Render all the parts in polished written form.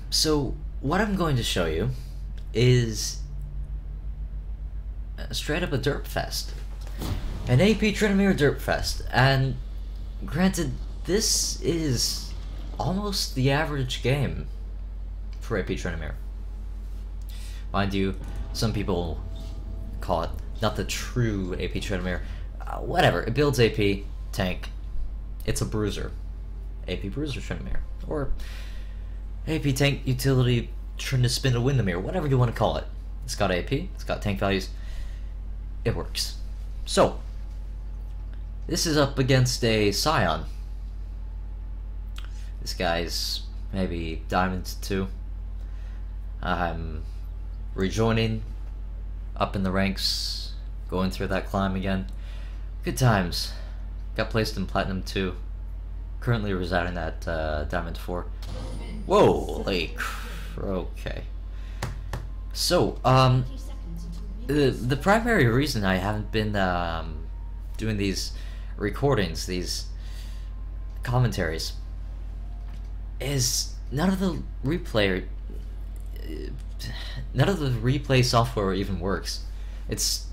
So what I'm going to show you is straight up a derp fest, an AP Tryndamere derp fest, and granted, this is almost the average game for AP Tryndamere. Mind you, some people call it not the true AP Tryndamere. Whatever, it builds AP tank. It's a bruiser, AP bruiser Tryndamere, or AP tank utility Tryndamere Windamere, whatever you want to call it. It's got AP, it's got tank values. It works. So this is up against a Sion. This guy's maybe Diamond 2. I'm rejoining up in the ranks, going through that climb again. Good times. Got placed in Platinum 2. Currently residing at Diamond 4. Whoa, like, okay. So, the primary reason I haven't been doing these recordings, these commentaries, is none of the replay software even works. It's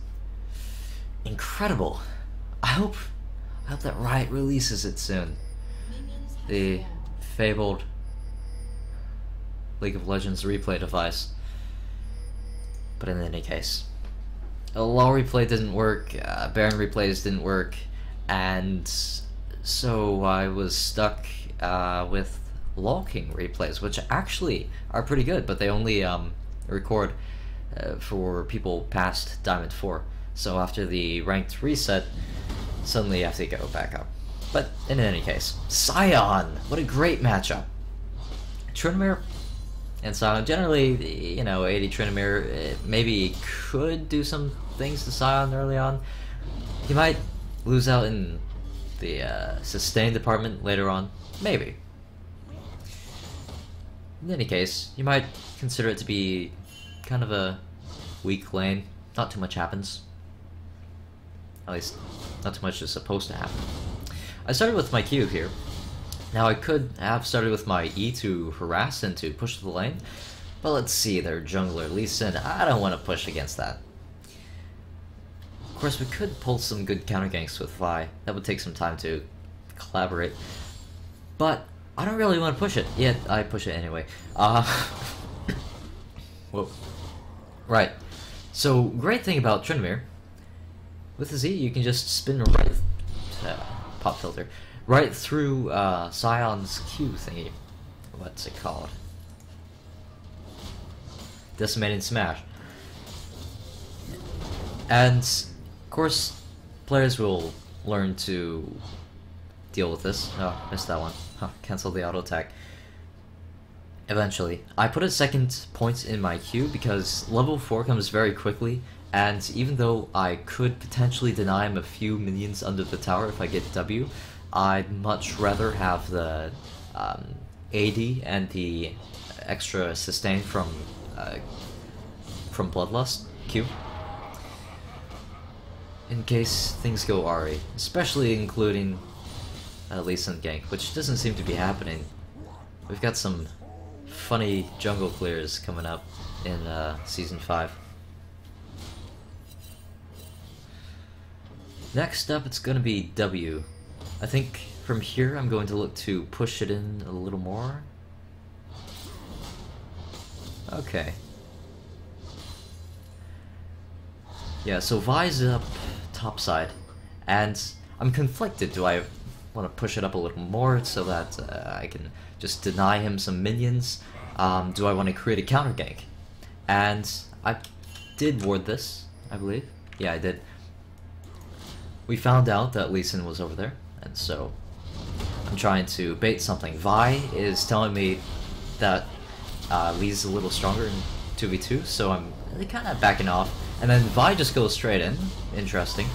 incredible. I hope that Riot releases it soon. The fabled League of Legends replay device. But in any case, LoL replay didn't work, Baron replays didn't work, and so I was stuck with LoL King replays, which actually are pretty good, but they only record for people past Diamond 4. So after the ranked reset, suddenly you have to go back up. But in any case, Sion! What a great matchup! Tryndamere and Sion, generally, you know, 80 Tryndamere maybe could do some things to Sion early on. He might lose out in the sustain department later on, maybe. In any case, you might consider it to be kind of a weak lane. Not too much happens. At least, not too much is supposed to happen. I started with my Q here. Now I could have started with my E to harass and to push the lane, but let's see, their jungler Lee Sin, I don't want to push against that. Of course, we could pull some good counter ganks with Vi. That would take some time to collaborate, but I don't really want to push it, yet I push it anyway. Whoa. Right. So, great thing about Tryndamere, with the Z, you can just spin right, pop filter, right through Sion's Q thingy. What's it called? Decimating Smash. And, of course, players will learn to deal with this. Oh, missed that one. Huh, cancel the auto attack. Eventually. I put a second point in my Q because level 4 comes very quickly, and even though I could potentially deny him a few minions under the tower if I get W, I'd much rather have the AD and the extra sustain from Bloodlust Q, in case things go RE, especially including Lee Sin gank, which doesn't seem to be happening. We've got some funny jungle clears coming up in Season 5. Next up, it's going to be W. I think from here I'm going to look to push it in a little more. Okay. Yeah, so Vi's up topside, and I'm conflicted. Do I want to push it up a little more so that I can just deny him some minions? Do I want to create a counter gank? And I did ward this, I believe. Yeah, I did. We found out that Lee Sin was over there, and so I'm trying to bait something. Vi is telling me that Lee's a little stronger in 2v2, so I'm really kind of backing off. And then Vi just goes straight in. Interesting.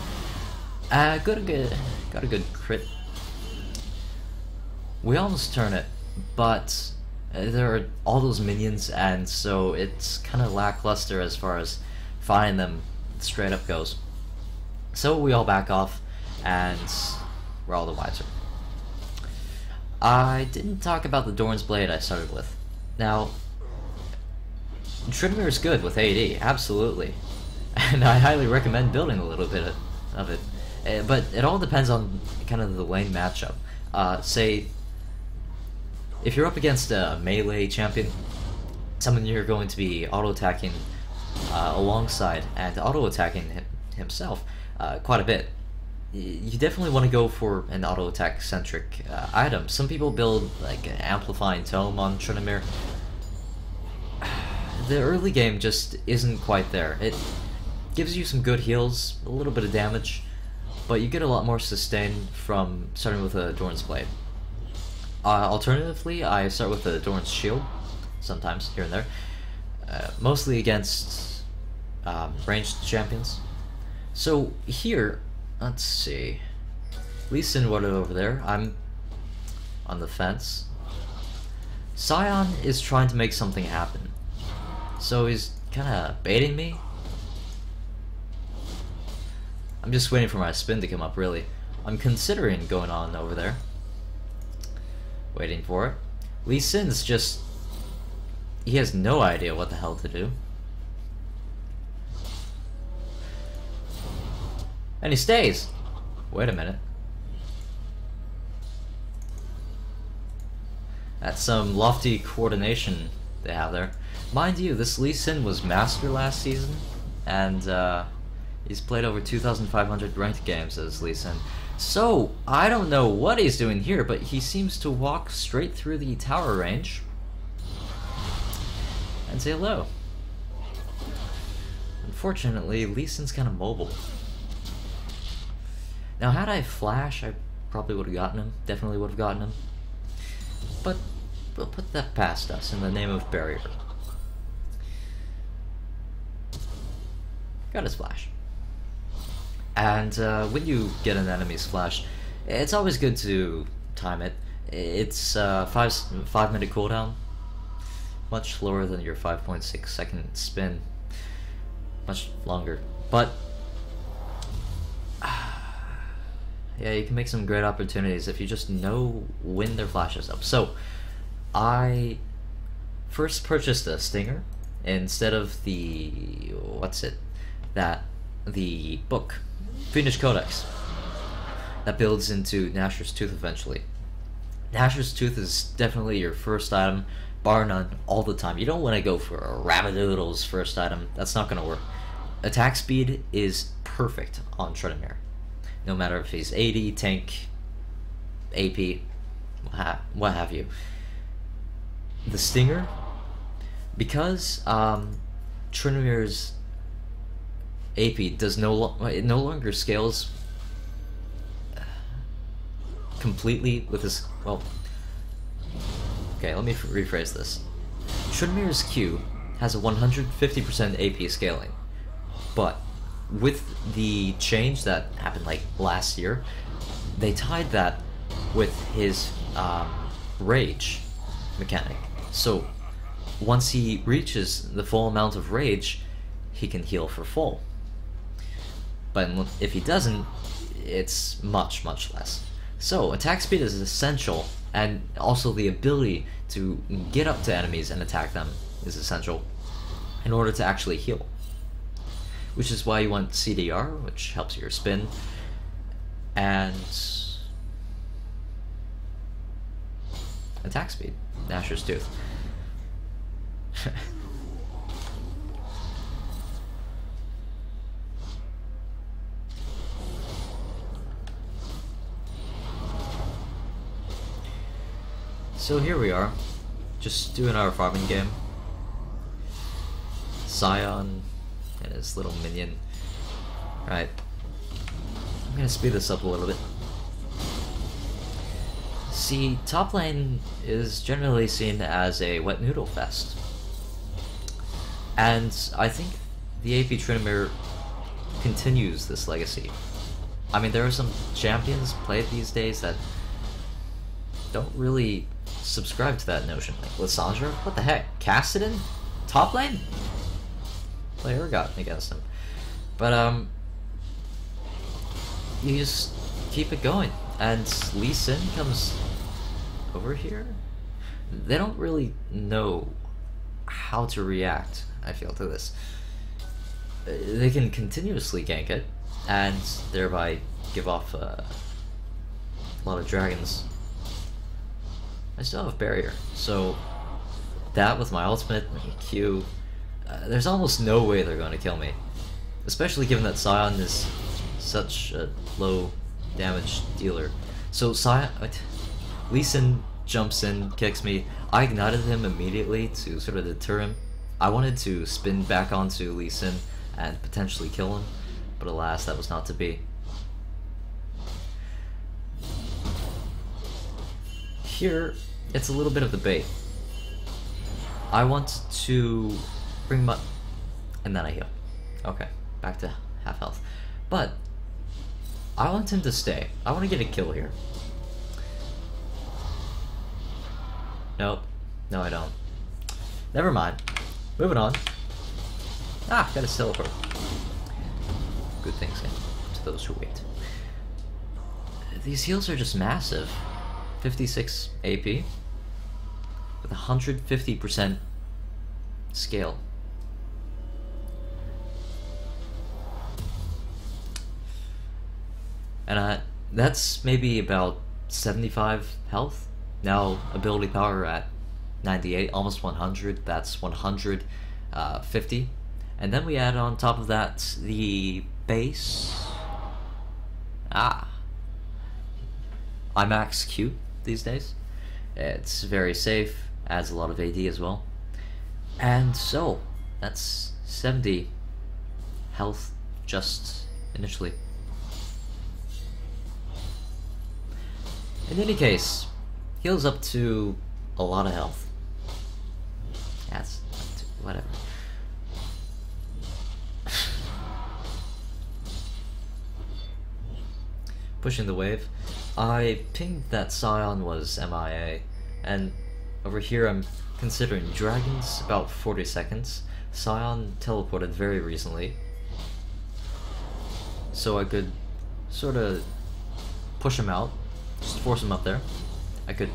Got a good crit. We almost turn it, but there are all those minions, and so it's kind of lackluster as far as finding them straight up goes. So we all back off, and we're all the wiser. I didn't talk about the Dorn's Blade I started with. Now, Tryndamere is good with AD, absolutely. And I highly recommend building a little bit of it. But it all depends on kind of the lane matchup. Say, if you're up against a melee champion, someone you're going to be auto-attacking alongside and auto-attacking himself quite a bit, you definitely want to go for an auto-attack centric item. Some people build like an amplifying tome on Tryndamere. The early game just isn't quite there. It gives you some good heals, a little bit of damage, but you get a lot more sustain from starting with a Doran's Blade. Alternatively, I start with a Doran's Shield, sometimes, here and there, mostly against ranged champions. So here, let's see, Lee Sin warded over there, I'm on the fence. Sion is trying to make something happen, so he's kinda baiting me. I'm just waiting for my spin to come up, really. I'm considering going on over there. Waiting for it. Lee Sin's just... he has no idea what the hell to do. And he stays! Wait a minute. That's some lofty coordination they have there. Mind you, this Lee Sin was Master last season, and he's played over 2,500 ranked games as Lee Sin. So, I don't know what he's doing here, but he seems to walk straight through the tower range and say hello. Unfortunately, Lee Sin's kind of mobile. Now, had I flash, I probably would have gotten him. Definitely would have gotten him. But we'll put that past us in the name of barrier. Got his flash. And when you get an enemy's flash, it's always good to time it. It's 5-minute cooldown, much lower than your 5.6 second spin, much longer. But yeah, you can make some great opportunities if you just know when their flash is up. So I first purchased a Stinger instead of the the book, Fiendish Codex, that builds into Nashor's Tooth eventually. Nashor's Tooth is definitely your first item, bar none, all the time. You don't want to go for a Rabidoodle's first item. That's not going to work. Attack speed is perfect on Tryndamere. No matter if he's AD, tank, AP, what have you. The Stinger, because Tryndamere's AP does it no longer scales completely with his, well, okay, let me rephrase this. Tryndamere's Q has a 150% AP scaling, but with the change that happened like last year, they tied that with his rage mechanic. So once he reaches the full amount of rage, he can heal for full. But if he doesn't, it's much, much less. So attack speed is essential, and also the ability to get up to enemies and attack them is essential in order to actually heal. Which is why you want CDR, which helps your spin, and attack speed, Nashor's Tooth. So here we are, just doing our farming game. Sion and his little minion. Right. I'm gonna speed this up a little bit. See, top lane is generally seen as a wet noodle fest. And I think the AP Tryndamere continues this legacy. I mean, there are some champions played these days that don't really subscribe to that notion. Like Lissandra? What the heck? Cassidy? Top lane? Player got against him. But you just keep it going. And Lee Sin comes over here. They don't really know how to react, I feel, to this. They can continuously gank it, and thereby give off a lot of dragons. I still have barrier, so that with my ultimate, my Q, there's almost no way they're going to kill me. Especially given that Sion is such a low damage dealer. So Lee Sin jumps in, kicks me. I ignited him immediately to sort of deter him. I wanted to spin back onto Lee Sin and potentially kill him, but alas, that was not to be. Here, it's a little bit of the bait. I want to bring my... and then I heal. Okay, back to half health. But I want him to stay. I want to get a kill here. Nope. No, I don't. Never mind. Moving on. Ah, got a teleport. Good things come to those who wait. These heals are just massive. 56 AP with 150% scale. And that's maybe about 75 health. Now ability power at 98, almost 100. That's 150. And then we add on top of that the base. I max Q these days. It's very safe, adds a lot of AD as well. And so, that's 70 health just initially. In any case, heals up to a lot of health. That's whatever. Pushing the wave. I pinged that Sion was MIA, and over here I'm considering dragons about 40 seconds. Sion teleported very recently, so I could sort of push him out, just force him up there. I could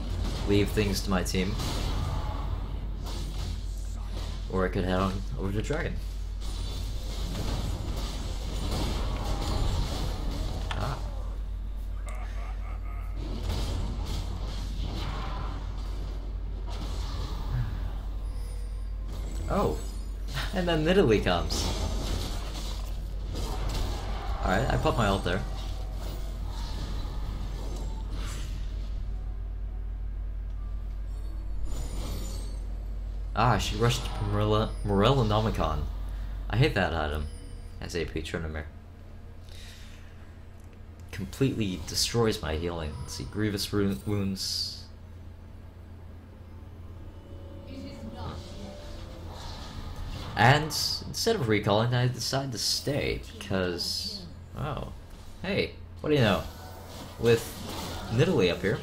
leave things to my team, or I could head on over to dragon. Oh, and then Nidalee comes. Alright, I put my ult there. Ah, she rushed Morellonomicon. I hate that item as AP Tryndamere. Completely destroys my healing. Let's see, grievous wounds. And instead of recalling, I decided to stay because, oh, hey, what do you know? With Nidalee up here,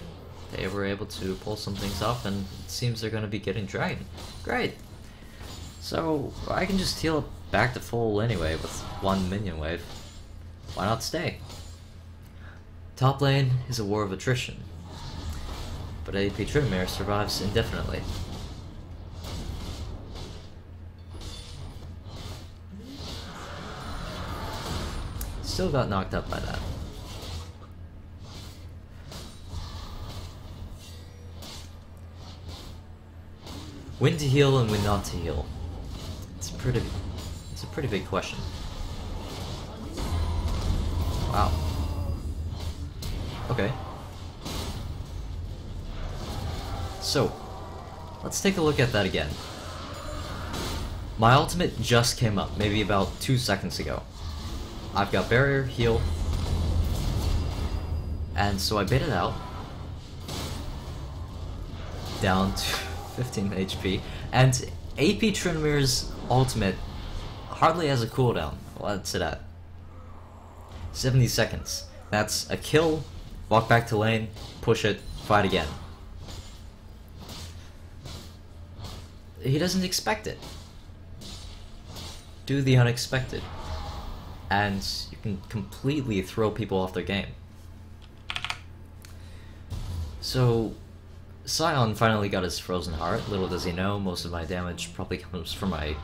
they were able to pull some things off, and it seems they're going to be getting dragon. Great. So I can just heal it back to full anyway with one minion wave. Why not stay? Top lane is a war of attrition, but AP Tryndamere survives indefinitely. Still got knocked up by that. When to heal and when not to heal. It's a pretty big question. Wow. Okay. So, let's take a look at that again. My ultimate just came up, maybe about 2 seconds ago. I've got barrier, heal, and so I baited out, down to 15 HP, and AP Tryndamere's ultimate hardly has a cooldown. What's it at? 70 seconds. That's a kill, walk back to lane, push it, fight again. He doesn't expect it. Do the unexpected. And you can completely throw people off their game. So, Sion finally got his frozen heart. Little does he know, most of my damage probably comes from my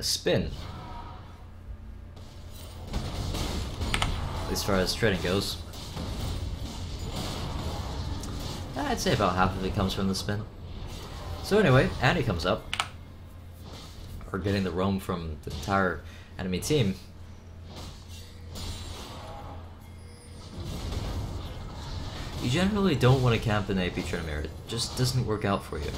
spin. As far as trading goes. I'd say about half of it comes from the spin. So anyway, Annie comes up. We're getting the roam from the entire enemy team. You generally don't want to camp in AP Tryndamere. It just doesn't work out for you.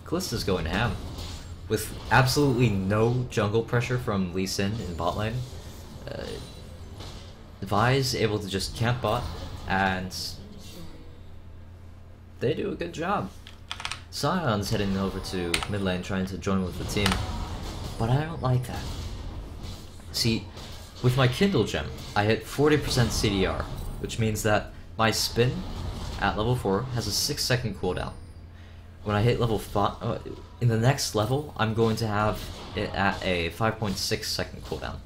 Callista's going ham. With absolutely no jungle pressure from Lee Sin in bot lane. Vi's able to just camp bot, and they do a good job. Sion's heading over to mid lane trying to join with the team, but I don't like that. See, with my Kindle gem, I hit 40% CDR, which means that my spin at level 4 has a 6-second cooldown. When I hit level 5, in the next level, I'm going to have it at a 5.6-second cooldown.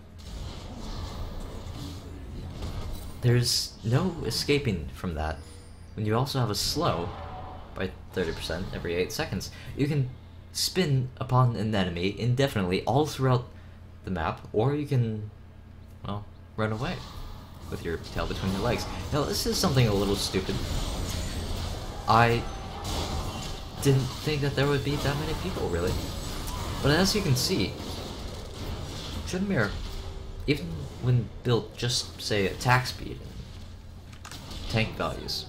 There's no escaping from that. When you also have a slow, by 30% every 8 seconds, you can spin upon an enemy indefinitely all throughout the map, or you can, well, run away with your tail between your legs. Now, this is something a little stupid. I didn't think that there would be that many people, really. But as you can see, Tryndamere, even when built just, say, attack speed and tank values,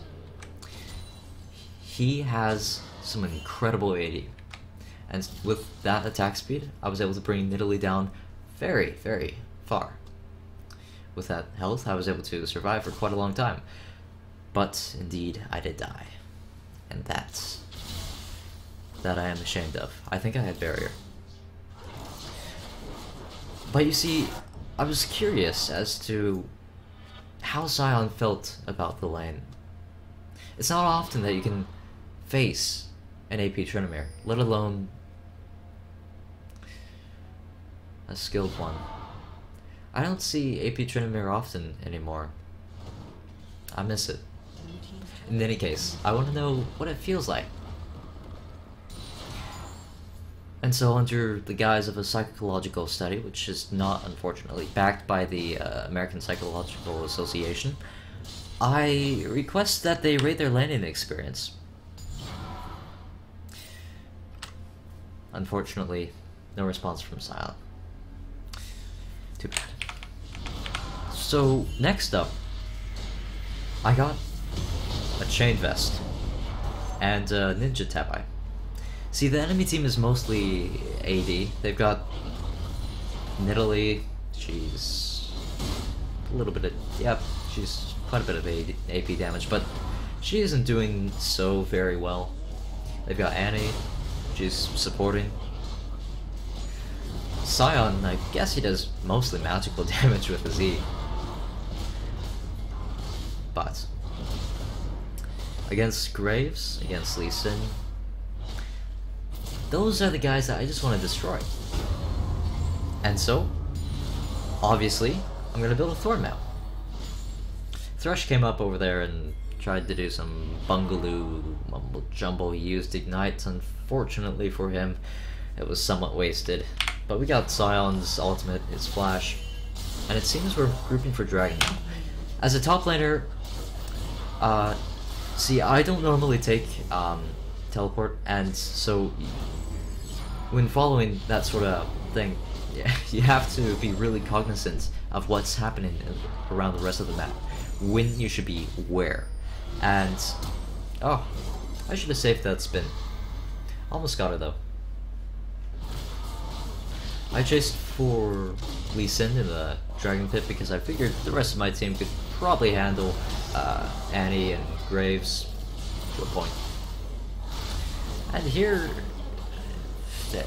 he has some incredible AD. And with that attack speed, I was able to bring Nidalee down very, very far. With that health, I was able to survive for quite a long time. But, indeed, I did die. And that I am ashamed of. I think I had barrier. But you see, I was curious as to how Sion felt about the lane. It's not often that you can face an AP Tryndamere, let alone a skilled one. I don't see AP Tryndamere often anymore. I miss it. In any case, I want to know what it feels like. And so, under the guise of a psychological study, which is not, unfortunately, backed by the American Psychological Association, I request that they rate their landing experience. Unfortunately, no response from Sion. Too bad. So, next up, I got a chain vest and a ninja tabi. See, the enemy team is mostly AD. They've got Nidalee. She's a little bit of, yep, she's quite a bit of AP damage, but she isn't doing so very well. They've got Annie. She's supporting. Sion, I guess he does mostly magical damage with his E. But against Graves, against Lee Sin, those are the guys that I just want to destroy. And so, obviously, I'm going to build a Thorn map. Thresh came up over there and tried to do some bungaloo mumble jumble. He used Ignite. Unfortunately for him, it was somewhat wasted. But we got Sion's ultimate, his flash, and it seems we're grouping for Dragon now. As a top laner, see, I don't normally take teleport, and so when following that sort of thing, yeah, you have to be really cognizant of what's happening around the rest of the map, when you should be where. And oh, I should have saved that spin. Almost got it though. I chased for Lee Sin in the Dragon Pit because I figured the rest of my team could probably handle Annie and Graves to a point. And here,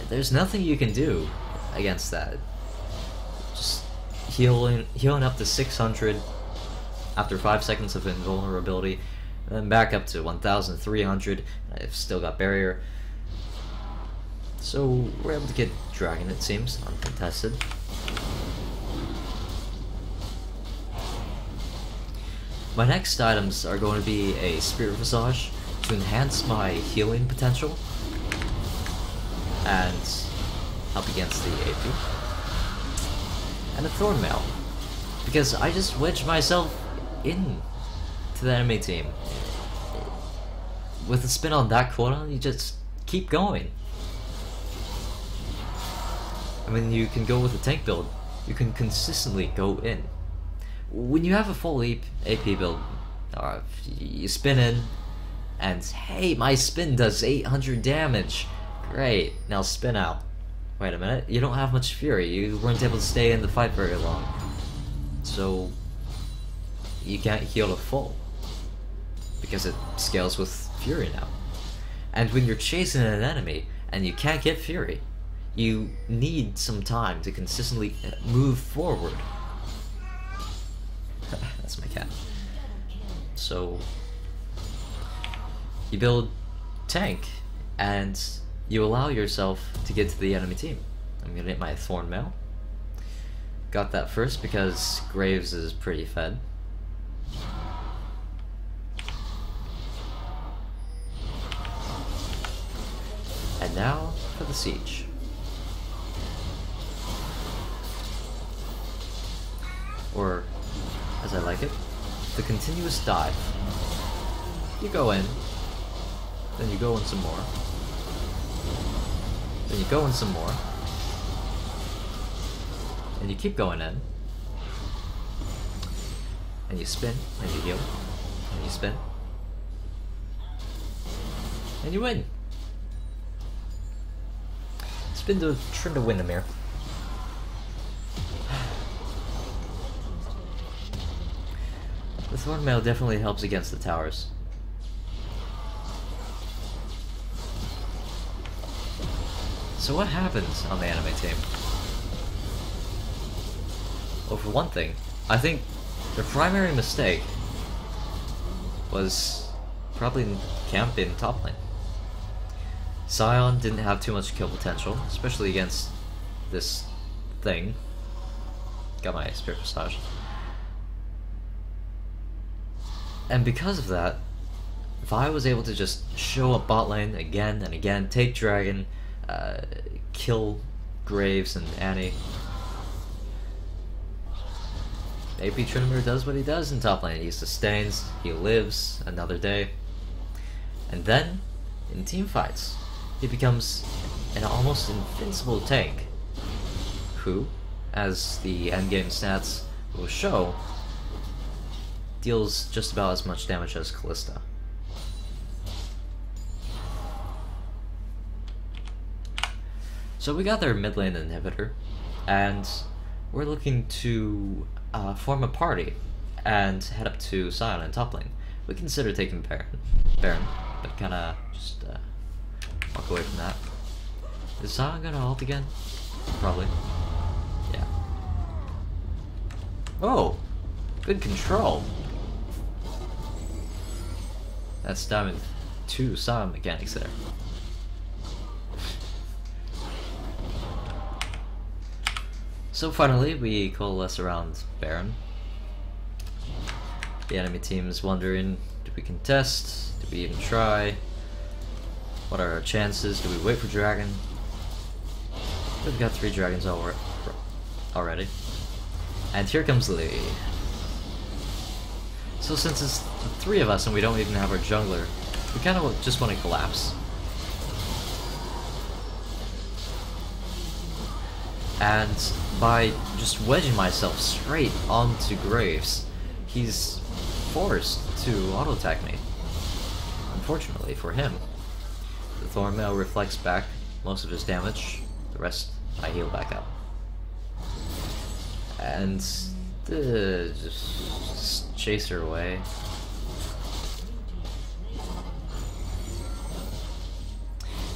there's nothing you can do against that. Just healing up to 600 after 5 seconds of invulnerability, and then back up to 1,300. I've still got barrier. So we're able to get Dragon, it seems, uncontested. My next items are going to be a Spirit Visage to enhance my healing potential and help against the AP, and a Thornmail, because I just wedged myself in to the enemy team. With a spin on that cooldown, you just keep going. I mean, you can go with a tank build, you can consistently go in. When you have a full AP build, you spin in, and hey, my spin does 800 damage. Great, now spin out. Wait a minute, you don't have much fury, you weren't able to stay in the fight very long. So, you can't heal to full, because it scales with fury now. And when you're chasing an enemy, and you can't get fury, you need some time to consistently move forward. That's my cat. So, you build tank, and you allow yourself to get to the enemy team. I'm gonna hit my Thornmail. Got that first because Graves is pretty fed. And now for the siege. Or, as I like it, the continuous dive. You go in, then you go in some more, then you go in some more, and you keep going in, and you spin, and you heal, and you spin, and you win. Spin to Tryndamere. The Thornmail definitely helps against the towers. So what happens on the enemy team? Well, for one thing, I think their primary mistake was probably camp in top lane. Sion didn't have too much kill potential, especially against this thing. Got my Spirit Visage. And because of that, Vi was able to just show up bot lane again and again, take Dragon, kill Graves and Annie. AP Tryndamere does what he does in top lane. He sustains, he lives another day. And then, in teamfights, he becomes an almost invincible tank, who, as the endgame stats will show, deals just about as much damage as Callista. So we got their mid lane inhibitor, and we're looking to form a party and head up to Sion in top lane. We consider taking Baron, but kinda just walk away from that. Is Sion gonna ult again? Probably. Yeah. Oh! Good control! That's Diamond 2 Sion mechanics there. So finally, we coalesce around Baron. The enemy team is wondering, do we contest? Do we even try? What are our chances? Do we wait for Dragon? We've got 3 dragons already. And here comes Lee. So since it's the 3 of us and we don't even have our jungler, we kind of just want to collapse. And by just wedging myself straight onto Graves, he's forced to auto-attack me. Unfortunately for him, the Thornmail reflects back most of his damage, the rest I heal back up. And just chase her away.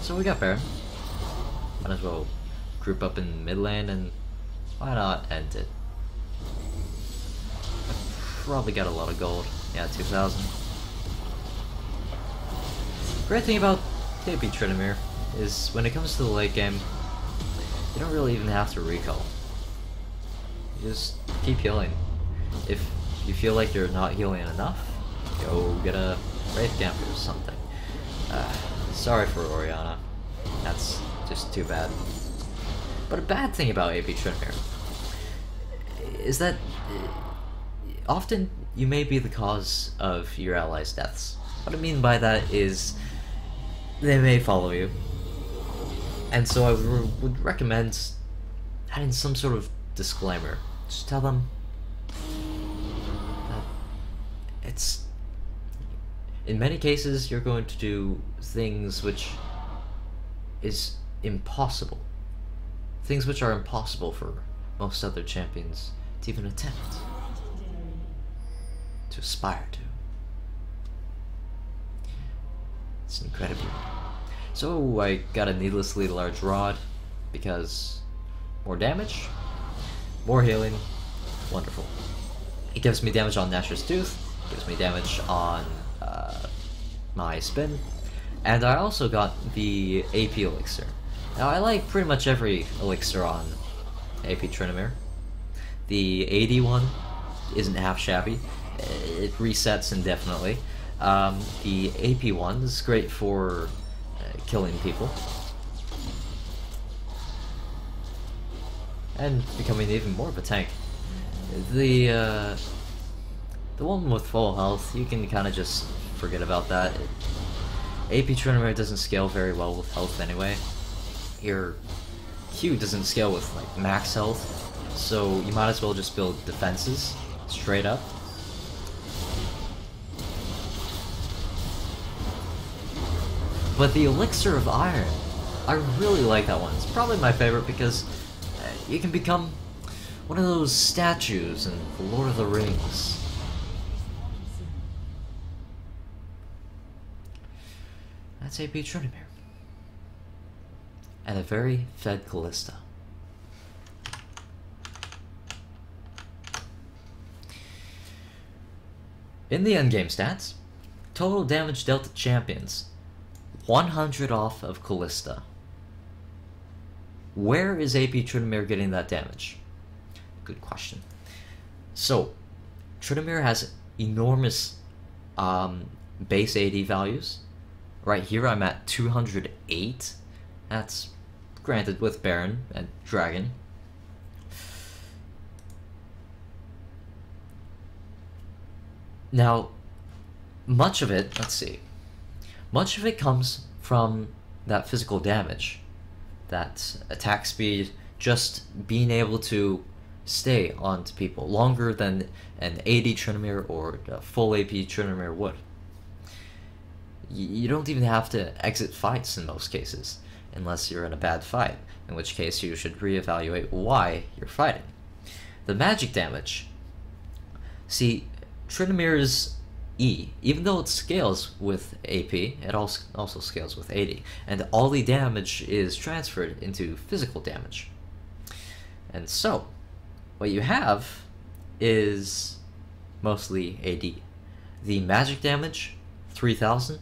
So we got Baron. Might as well group up in mid lane and why not end it? Probably got a lot of gold. Yeah, 2,000. Great thing about AP Tryndamere is when it comes to the late game, you don't really even have to recall. You just keep healing. If you feel like you're not healing enough, go get a Wraith Camper or something. Sorry for Orianna. That's just too bad. But a bad thing about AP Tryndamere is that often you may be the cause of your allies' deaths. What I mean by that is they may follow you. And so I would recommend adding some sort of disclaimer. Just tell them that it's... in many cases, you're going to do things which is impossible. Things which are impossible for most other champions to even attempt. To aspire to. It's incredible. So I got a needlessly large rod, because more damage, more healing, wonderful. It gives me damage on Nashor's Tooth, gives me damage on my spin, and I also got the AP elixir. Now I like pretty much every elixir on AP Tryndamere. The AD one isn't half shabby, it resets indefinitely. The AP one is great for killing people and becoming even more of a tank. The one with full health, you can kind of just forget about that. AP Tryndamere doesn't scale very well with health anyway. Your Q doesn't scale with like max health, so you might as well just build defenses straight up. But the Elixir of Iron, I really like that one. It's probably my favorite because you can become one of those statues in The Lord of the Rings. That's AP Tryndamere. And a very fed Callista. In the endgame stats, total damage dealt to champions, 100 off of Callista. Where is AP Tryndamere getting that damage? Good question. So, Tryndamere has enormous base AD values. Right here I'm at 208. That's granted with Baron and Dragon. Now, much of it, let's see. Much of it comes from that physical damage, that attack speed, just being able to stay onto people longer than an AD Tryndamere or a full AP Tryndamere would. You don't even have to exit fights in most cases, unless you're in a bad fight, in which case you should reevaluate why you're fighting. The magic damage. See, Tryndamere's E, even though it scales with AP, it also scales with AD, and all the damage is transferred into physical damage. And so, what you have is mostly AD. The magic damage, 3000,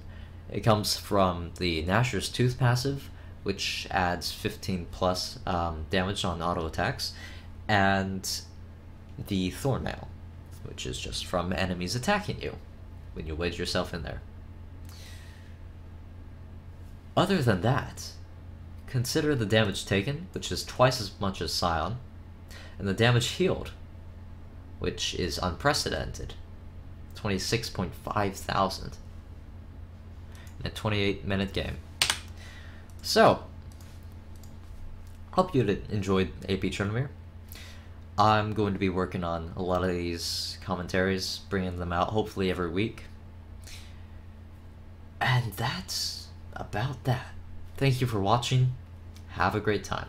it comes from the Nashor's Tooth passive, which adds 15 plus damage on auto attacks, and the Thorn Mail, which is just from enemies attacking you when you wedge yourself in there. Other than that, consider the damage taken, which is twice as much as Sion, and the damage healed, which is unprecedented, 26.5 thousand in a 28-minute game. So, hope you enjoyed AP Tryndamere. I'm going to be working on a lot of these commentaries, bringing them out hopefully every week. And that's about that. Thank you for watching. Have a great time.